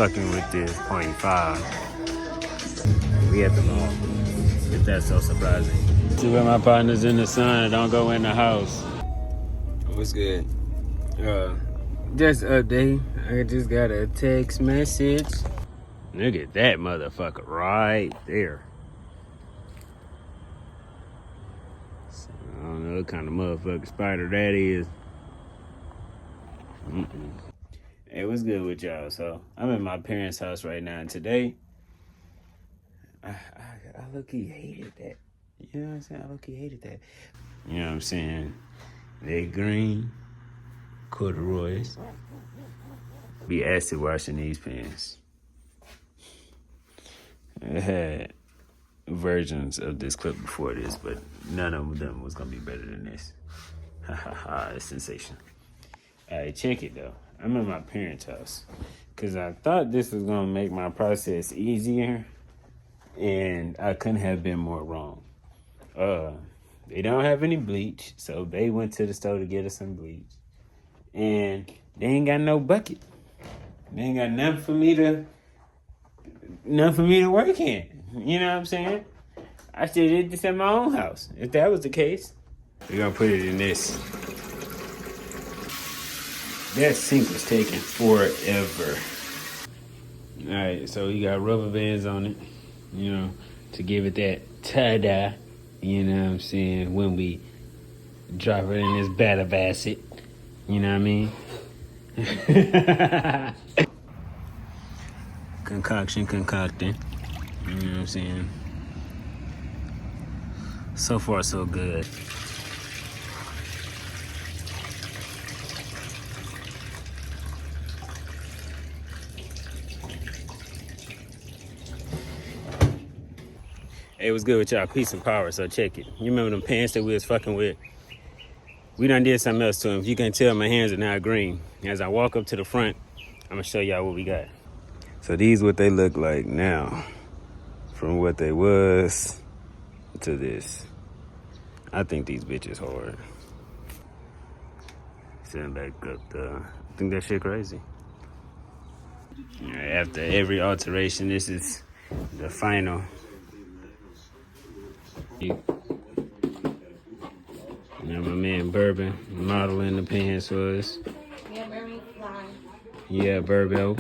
fucking with this .5. We at the mall. If that's so surprising. See where my partner's in the sun. Don't go in the house. What's good? Just update. I just got a text message. Look at that motherfucker right there. So, I don't know what kind of motherfucking spider that is. Hey, what's good with y'all? So I'm in my parents' house right now, and today I low-key hated that. You know what I'm saying? I low-key hated that. You know what I'm saying? They green corduroys. Be acid washing these pants. I had versions of this clip before this, but none of them was gonna be better than this. Ha ha ha, it's sensational. Alright, check it though. I'm in my parents' house. Cause I thought this was gonna make my process easier. And I couldn't have been more wrong. They don't have any bleach, so they went to the store to get us some bleach. And they ain't got no bucket. They ain't got nothing for me to work in. You know what I'm saying? I should have did this at my own house, if that was the case. We're gonna put it in this. That sink was taking forever. Alright, so you got rubber bands on it, you know, to give it that ta-da, you know what I'm saying, when we drop it in this vat of acid, you know what I mean? Concocting, you know what I'm saying? So far, so good. Hey, what's good with y'all? Peace and power, so check it. You remember them pants that we was fucking with? We done did something else to them. If you can tell, my hands are now green. As I walk up to the front, I'm gonna show y'all what we got. So these what they look like now. From what they was to this. I think these bitches hard. Sitting back up there. I think that shit crazy. Right, after every alteration, this is the final. Now my man Bourbon modeling the pants for us. Yeah, Bourbon fly. Yeah, Burbo.